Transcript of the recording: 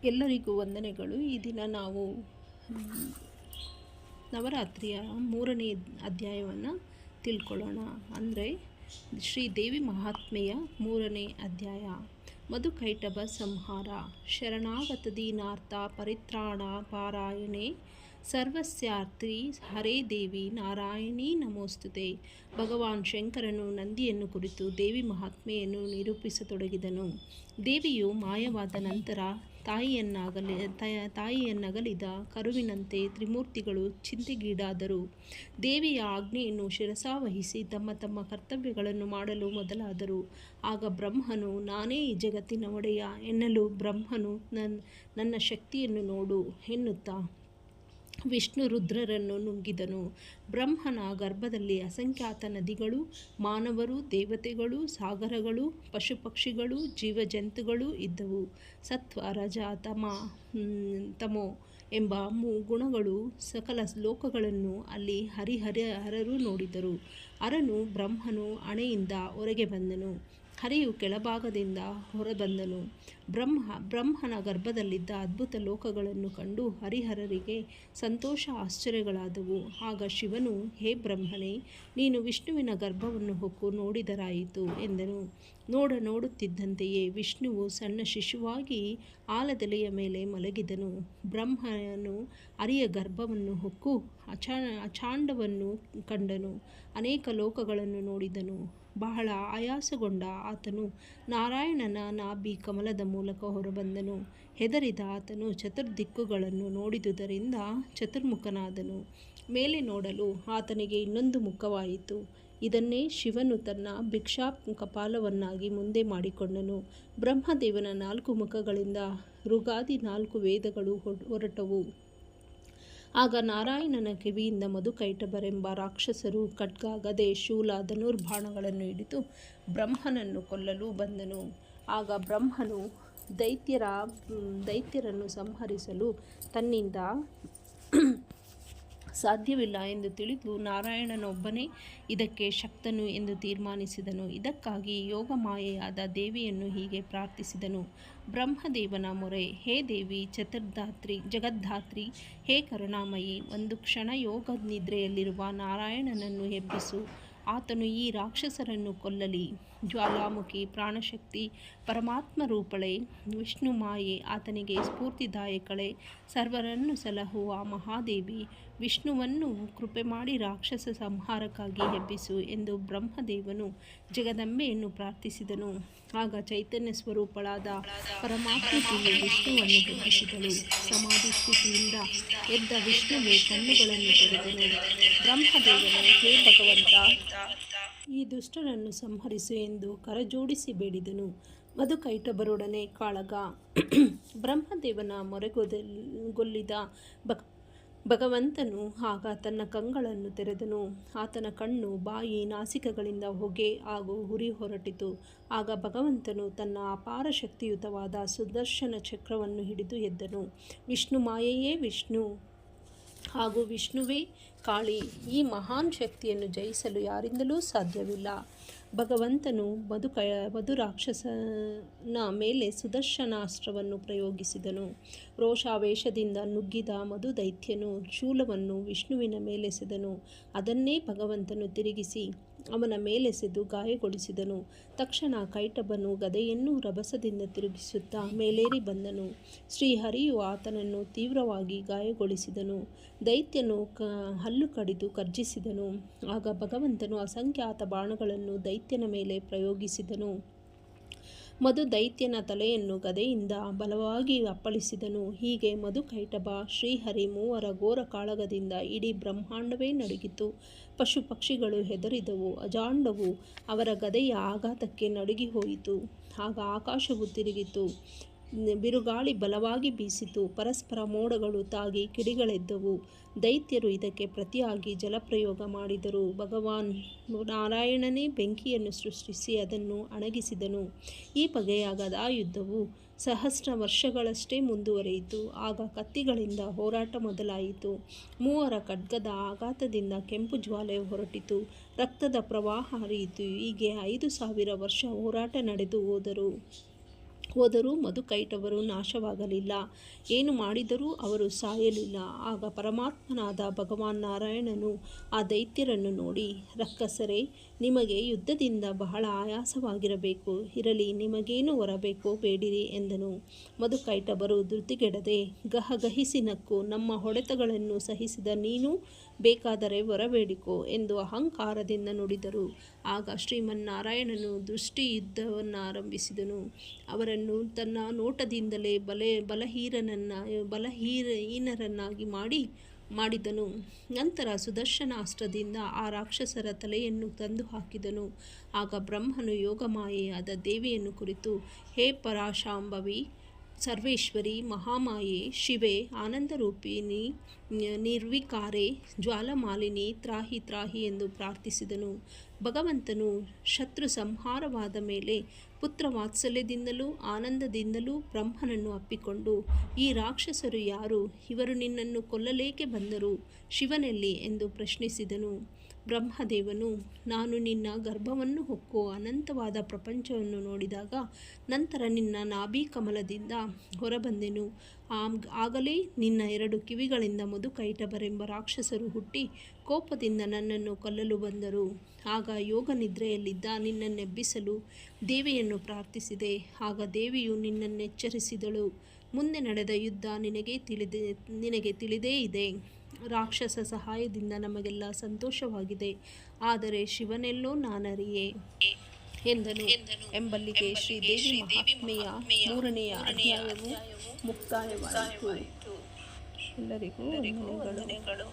ಎಲ್ಲರಿಗೂ ವಂದನೆಗಳು. ಈ ದಿನ ನಾವು ನವರಾತ್ರಿಯ 3ನೇ ಅಧ್ಯಾಯವನ್ನು ತಿಳ್ಕೊಳ್ಳೋಣ. ಅಂದರೆ ಶ್ರೀದೇವಿ ಮಹಾತ್ಮೆಯ 3ನೇ ಅಧ್ಯಾಯ. ಮಧುಕೈಟಭ ಸಂಹಾರ. ಶರಣಾಗತ ದೀನಾರ್ಥ ಪರಿತ್ರಾಣ ಪಾರಾಯಣೆ ಸರ್ವಸ್ಯಾರ್ಥಿ ಹರೇ ದೇವಿ ನಾರಾಯಣೀ ನಮೋಸ್ತುತೆ. ಭಗವಾನ್ ಶಂಕರನು ನಂದಿಯನ್ನು ಕುರಿತು ದೇವಿ ಮಹಾತ್ಮೆಯನ್ನು ನಿರೂಪಿಸತೊಡಗಿದನು. ದೇವಿಯು ಮಾಯವಾದ ನಂತರ ತಾಯಿಯನ್ನಗಲಿದ ಕರುವಿನಂತೆ ತ್ರಿಮೂರ್ತಿಗಳು ಚಿಂತೆಗೀಡಾದರು. ದೇವಿಯ ಆಜ್ಞೆಯನ್ನು ಶಿರಸಾವಹಿಸಿ ತಮ್ಮ ತಮ್ಮ ಕರ್ತವ್ಯಗಳನ್ನು ಮಾಡಲು ಮೊದಲಾದರು. ಆಗ ಬ್ರಹ್ಮನು, ನಾನೇ ಈ ಜಗತ್ತಿನ ಒಡೆಯ ಎನ್ನಲು ಬ್ರಹ್ಮನು, ನನ್ನ ಶಕ್ತಿಯನ್ನು ನೋಡು ಎನ್ನುತ್ತಾ ವಿಷ್ಣು ರುದ್ರರನ್ನು ನುಂಗಿದನು. ಬ್ರಹ್ಮನ ಗರ್ಭದಲ್ಲಿ ಅಸಂಖ್ಯಾತ ನದಿಗಳು, ಮಾನವರು, ದೇವತೆಗಳು, ಸಾಗರಗಳು, ಪಶುಪಕ್ಷಿಗಳು, ಜೀವಜಂತುಗಳು ಇದ್ದವು. ಸತ್ವ, ರಜ, ತಮೋ ಎಂಬ ಗುಣಗಳು ಸಕಲ ಲೋಕಗಳನ್ನು ಅಲ್ಲಿ ಹರರು ನೋಡಿದರು. ಅರನು ಬ್ರಹ್ಮನು ಅಣೆಯಿಂದ ಹೊರಗೆ ಬಂದನು. ಹರಿಯು ಕೆಳಭಾಗದಿಂದ ಹೊರಬಂದನು. ಬ್ರಹ್ಮನ ಗರ್ಭದಲ್ಲಿದ್ದ ಅದ್ಭುತ ಲೋಕಗಳನ್ನು ಕಂಡು ಹರಿಹರರಿಗೆ ಸಂತೋಷ ಆಶ್ಚರ್ಯಗಳಾದವು. ಆಗ ಶಿವನು, ಹೇ ಬ್ರಹ್ಮನೇ, ನೀನು ವಿಷ್ಣುವಿನ ಗರ್ಭವನ್ನು ಹೊಕ್ಕು ನೋಡಿದರಾಯಿತು ಎಂದನು. ನೋಡುತ್ತಿದ್ದಂತೆಯೇ ವಿಷ್ಣುವು ಸಣ್ಣ ಶಿಶುವಾಗಿ ಆಲದೆಲೆಯ ಮೇಲೆ ಮಲಗಿದನು. ಬ್ರಹ್ಮನು ಹರಿಯ ಗರ್ಭವನ್ನು ಹೊಕ್ಕು ಅಚಾಂಡವನ್ನು ಕಂಡನು. ಅನೇಕ ಲೋಕಗಳನ್ನು ನೋಡಿದನು. ಬಹಳ ಆಯಾಸಗೊಂಡ ಆತನು ನಾರಾಯಣನ ನಾಭಿ ಕಮಲದ ಮೂಲಕ ಹೊರಬಂದನು. ಹೆದರಿದ ಆತನು ಚತುರ್ದಿಕ್ಕುಗಳನ್ನು ನೋಡಿದುದರಿಂದ ಚತುರ್ಮುಖನಾದನು. ಮೇಲೆ ನೋಡಲು ಆತನಿಗೆ ಇನ್ನೊಂದು ಮುಖವಾಯಿತು. ಇದನ್ನೇ ಶಿವನು ತನ್ನ ಭಿಕ್ಷಾ ಕಪಾಲವನ್ನಾಗಿ ಮುಂದೆ ಮಾಡಿಕೊಂಡನು. ಬ್ರಹ್ಮದೇವನ 4 ಮುಖಗಳಿಂದ ಋಗಾದಿ 4 ವೇದಗಳು ಹೊರಟವು. ಆಗ ನಾರಾಯಣನ ಕಿವಿಯಿಂದ ಮಧುಕೈಟಭರೆಂಬ ರಾಕ್ಷಸರು ಖಡ್ಗ, ಗದೆ, ಶೂಲ, ಧನುರ್ಬಾಣಗಳನ್ನು ಹಿಡಿದು ಬ್ರಹ್ಮನನ್ನು ಕೊಲ್ಲಲು ಬಂದನು. ಆಗ ಬ್ರಹ್ಮನು ದೈತ್ಯರನ್ನು ಸಂಹರಿಸಲು ತನ್ನಿಂದ ಸಾಧ್ಯವಿಲ್ಲ ಎಂದು ತಿಳಿದು ನಾರಾಯಣನೊಬ್ಬನೇ ಇದಕ್ಕೆ ಶಕ್ತನು ಎಂದು ತೀರ್ಮಾನಿಸಿದನು. ಇದಕ್ಕಾಗಿ ಯೋಗಮಾಯೆಯಾದ ದೇವಿಯನ್ನು ಹೀಗೆ ಪ್ರಾರ್ಥಿಸಿದನು. ಬ್ರಹ್ಮದೇವನ ಮೊರೆ. ಹೇ ದೇವಿ ಜಗದ್ಧಾತ್ರಿ, ಹೇ ಕರುಣಾಮಯಿ, ಒಂದು ಕ್ಷಣ ಯೋಗ ನಿದ್ರೆಯಲ್ಲಿರುವ ನಾರಾಯಣನನ್ನು ಎಬ್ಬಿಸು. ಆತನು ಈ ರಾಕ್ಷಸರನ್ನು ಕೊಲ್ಲಲಿ. ಜ್ವಾಲಾಮುಖಿ, ಪ್ರಾಣಶಕ್ತಿ, ಪರಮಾತ್ಮ ರೂಪಳೆ, ವಿಷ್ಣು ಮಾಯೆ, ಆತನಿಗೆ ಸ್ಫೂರ್ತಿದಾಯಕಳೆ, ಸರ್ವರನ್ನು ಸಲಹುವ ಮಹಾದೇವಿ, ವಿಷ್ಣುವನ್ನು ಕೃಪೆ ಮಾಡಿ ರಾಕ್ಷಸ ಸಂಹಾರಕ್ಕಾಗಿ ಎಬ್ಬಿಸು ಎಂದು ಬ್ರಹ್ಮದೇವನು ಜಗದಂಬೆಯನ್ನು ಪ್ರಾರ್ಥಿಸಿದನು. ಆಗ ಚೈತನ್ಯ ಸ್ವರೂಪಳಾದ ಪರಮಾತ್ಮತೆಯು ವಿಷ್ಣುವನ್ನು ಎಬ್ಬಿಸಿದಳು. ಸಮಾಧಿ ಸ್ಥಿತಿಯಿಂದ ಎದ್ದ ವಿಷ್ಣುವು ಕಣ್ಣುಗಳನ್ನು ತೆರೆದನು. ಬ್ರಹ್ಮದೇವನು, ಹೇ ಭಗವಂತ, ಈ ದುಷ್ಟರನ್ನು ಸಂಹರಿಸು ಎಂದು ಕರಜೋಡಿಸಿ ಬೇಡಿದನು. ಮಧುಕೈಟಭರೊಡನೆ ಕಾಳಗ. ಬ್ರಹ್ಮದೇವನ ಮೊರೆಗೊಲ್ಲಿದ ಭಗವಂತನು ಆಗ ತನ್ನ ಕಂಗಳನ್ನು ತೆರೆದನು. ಆತನ ಕಣ್ಣು, ಬಾಯಿ, ನಾಸಿಕಗಳಿಂದ ಹೊಗೆ ಹಾಗೂ ಉರಿ ಹೊರಟಿತು. ಆಗ ಭಗವಂತನು ತನ್ನ ಅಪಾರ ಶಕ್ತಿಯುತವಾದ ಸುದರ್ಶನ ಚಕ್ರವನ್ನು ಹಿಡಿದು ಎದ್ದನು. ವಿಷ್ಣು ಮಾಯೆಯೇ ವಿಷ್ಣು ಹಾಗೂ ವಿಷ್ಣುವೇ ಕಾಳಿ. ಈ ಮಹಾನ್ ಶಕ್ತಿಯನ್ನು ಜಯಿಸಲು ಯಾರಿಂದಲೂ ಸಾಧ್ಯವಿಲ್ಲ. ಭಗವಂತನು ಮಧುರಾಕ್ಷಸನ ಮೇಲೆ ಸುದರ್ಶನಾಸ್ತ್ರವನ್ನು ಪ್ರಯೋಗಿಸಿದನು. ರೋಷಾವೇಶದಿಂದ ನುಗ್ಗಿದ ಮಧುದೈತ್ಯನು ಶೂಲವನ್ನು ವಿಷ್ಣುವಿನ ಮೇಲೆಸೆದನು. ಅದನ್ನೇ ಭಗವಂತನು ತಿರುಗಿಸಿ ಅವನ ಮೇಲೆಸೆದು ಗಾಯಗೊಳಿಸಿದನು. ತಕ್ಷಣ ಕೈಟಭನು ಗದೆಯನ್ನು ರಭಸದಿಂದ ತಿರುಗಿಸುತ್ತಾ ಮೇಲೇರಿ ಬಂದನು. ಶ್ರೀಹರಿಯು ಆತನನ್ನು ತೀವ್ರವಾಗಿ ಗಾಯಗೊಳಿಸಿದನು. ದೈತ್ಯನು ಹಲ್ಲು ಕಡಿದು ಗರ್ಜಿಸಿದನು. ಆಗ ಭಗವಂತನು ಅಸಂಖ್ಯಾತ ಬಾಣಗಳನ್ನು ದೈತ್ಯನ ಮೇಲೆ ಪ್ರಯೋಗಿಸಿದನು. ದೈತ್ಯನ ತಲೆಯನ್ನು ಗದೆಯಿಂದ ಬಲವಾಗಿ ಅಪ್ಪಳಿಸಿದನು. ಹೀಗೆ ಮಧುಕೈಟಭ, ಶ್ರೀಹರಿ ಮೂವರ ಘೋರ ಕಾಳಗದಿಂದ ಇಡೀ ಬ್ರಹ್ಮಾಂಡವೇ ನಡುಗಿತು. ಪಶು ಪಕ್ಷಿಗಳು ಹೆದರಿದವು. ಅಜಾಂಡವು ಅವರ ಗದೆಯ ಆಘಾತಕ್ಕೆ ನಡುಗಿ ಹೋಯಿತು. ಆಗ ಆಕಾಶವು ತಿರುಗಿತು. ಬಿರುಗಾಳಿ ಬಲವಾಗಿ ಬೀಸಿತು. ಪರಸ್ಪರ ಮೋಡಗಳು ತಾಗಿ ಕಿಡಿಗಳೆದ್ದವು. ದೈತ್ಯರು ಇದಕ್ಕೆ ಪ್ರತಿಯಾಗಿ ಜಲಪ್ರಯೋಗ ಮಾಡಿದರು. ಭಗವಾನ್ ನಾರಾಯಣನೇ ಬೆಂಕಿಯನ್ನು ಸೃಷ್ಟಿಸಿ ಅದನ್ನು ಅಣಗಿಸಿದನು. ಈ ಬಗೆಯ ಗದಾಯುದ್ಧವು ಸಹಸ್ರ ವರ್ಷಗಳಷ್ಟೇ ಮುಂದುವರಿಯಿತು. ಆಗ ಕತ್ತಿಗಳಿಂದ ಹೋರಾಟ ಮೊದಲಾಯಿತು. ಮೂವರ ಖಡ್ಗದ ಆಘಾತದಿಂದ ಕೆಂಪು ಜ್ವಾಲೆ ಹೊರಟಿತು. ರಕ್ತದ ಪ್ರವಾಹ ಹರಿಯಿತು. ಹೀಗೆ 5000 ವರ್ಷ ಹೋರಾಟ ನಡೆದು ಹೋದರೂ ಮಧುಕೈಟಭರು ನಾಶವಾಗಲಿಲ್ಲ. ಏನು ಮಾಡಿದರೂ ಅವರು ಸಾಯಲಿಲ್ಲ. ಆಗ ಪರಮಾತ್ಮನಾದ ಭಗವಾನ್ ನಾರಾಯಣನು ಆ ದೈತ್ಯರನ್ನು ನೋಡಿ, ರಕ್ಕಸರೇ, ನಿಮಗೆ ಯುದ್ಧದಿಂದ ಬಹಳ ಆಯಾಸವಾಗಿರಬೇಕು. ಇರಲಿ, ನಿಮಗೇನು ಹೊರಬೇಕೋ ಬೇಡಿರಿ ಎಂದನು. ಮಧುಕೈಟಭರು ಧೃತಿಗೆಡದೆ ಗಹಗಹಿಸಿ ನಕ್ಕು, ನಮ್ಮ ಹೊಡೆತಗಳನ್ನು ಸಹಿಸಿದ ನೀನು ಬೇಕಾದರೆ ಹೊರಬೇಡಿಕೋ ಎಂದು ಅಹಂಕಾರದಿಂದ ನುಡಿದರು. ಆಗ ಶ್ರೀಮನ್ನಾರಾಯಣನು ದೃಷ್ಟಿಯುದ್ಧವನ್ನಾರಂಭಿಸಿದನು. ಅವರನ್ನು ತನ್ನ ನೋಟದಿಂದಲೇ ಬಲಹೀನರನ್ನಾಗಿ ಮಾಡಿದನು. ನಂತರ ಸುದರ್ಶನಾಸ್ತ್ರದಿಂದ ಆ ರಾಕ್ಷಸರ ತಲೆಯನ್ನು ತಂದು ಹಾಕಿದನು. ಆಗ ಬ್ರಹ್ಮನು ಯೋಗಮಾಯೆಯಾದ ದೇವಿಯನ್ನು ಕುರಿತು, ಹೇ ಪರಾಶಾಂಭವಿ, ಸರ್ವೇಶ್ವರಿ, ಮಹಾಮಾಯೆ, ಶಿವೆ, ಆನಂದರೂಪಿಣಿ, ನಿರ್ವಿಕಾರೆ, ಜ್ವಾಲಮಾಲಿನಿ, ತ್ರಾಹಿ ತ್ರಾಹಿ ಎಂದು ಪ್ರಾರ್ಥಿಸಿದನು. ಭಗವಂತನು ಶತ್ರು ಸಂಹಾರವಾದ ಮೇಲೆ ಪುತ್ರ ವಾತ್ಸಲ್ಯದಿಂದಲೂ ಆನಂದದಿಂದಲೂ ಬ್ರಹ್ಮನನ್ನು ಅಪ್ಪಿಕೊಂಡು, ಈ ರಾಕ್ಷಸರು ಯಾರು? ಇವರು ನಿನ್ನನ್ನು ಕೊಲ್ಲಲೇಕೆ ಬಂದರು? ಶಿವನೆಲ್ಲಿ ಎಂದು ಪ್ರಶ್ನಿಸಿದನು. ಬ್ರಹ್ಮದೇವನು, ನಾನು ನಿನ್ನ ಗರ್ಭವನ್ನು ಹೊಕ್ಕು ಅನಂತವಾದ ಪ್ರಪಂಚವನ್ನು ನೋಡಿದಾಗ ನಂತರ ನಿನ್ನ ನಾಭಿಕಮಲದಿಂದ ಹೊರಬಂದೆನು. ಆಗಲೇ ನಿನ್ನ 2 ಕಿವಿಗಳಿಂದ ಮಧುಕೈಟಭರೆಂಬ ರಾಕ್ಷಸರು ಹುಟ್ಟಿ ಕೋಪದಿಂದ ನನ್ನನ್ನು ಕೊಲ್ಲಲು ಬಂದರು. ಆಗ ಯೋಗ ನಿದ್ರೆಯಲ್ಲಿದ್ದ ನಿನ್ನನ್ನೆಬ್ಬಿಸಲು ದೇವಿಯನ್ನು ಪ್ರಾರ್ಥಿಸಿದೆ. ಆಗ ದೇವಿಯು ನಿನ್ನನ್ನೆಚ್ಚರಿಸಿದಳು. ಮುಂದೆ ನಡೆದ ಯುದ್ಧ ನಿನಗೆ ತಿಳಿದೇ ಇದೆ. ರಾಕ್ಷಸ ಸಹಾಯದಿಂದ ನಮಗೆಲ್ಲ ಸಂತೋಷವಾಗಿದೆ, ಆದರೆ ಶಿವನೆಲ್ಲೋ ನಾನರಿಯೆ ಎಂದನು. ಎಂಬಲ್ಲಿಗೆ ಶ್ರೀದೇವಿ ಮಹಾತ್ಮೆಯ 3ನೇ ಅಧ್ಯಾಯವು ಮುಕ್ತಾಯವಾಯಿತು. ಎಲ್ಲರಿಗೂ ವಂದನೆಗಳು.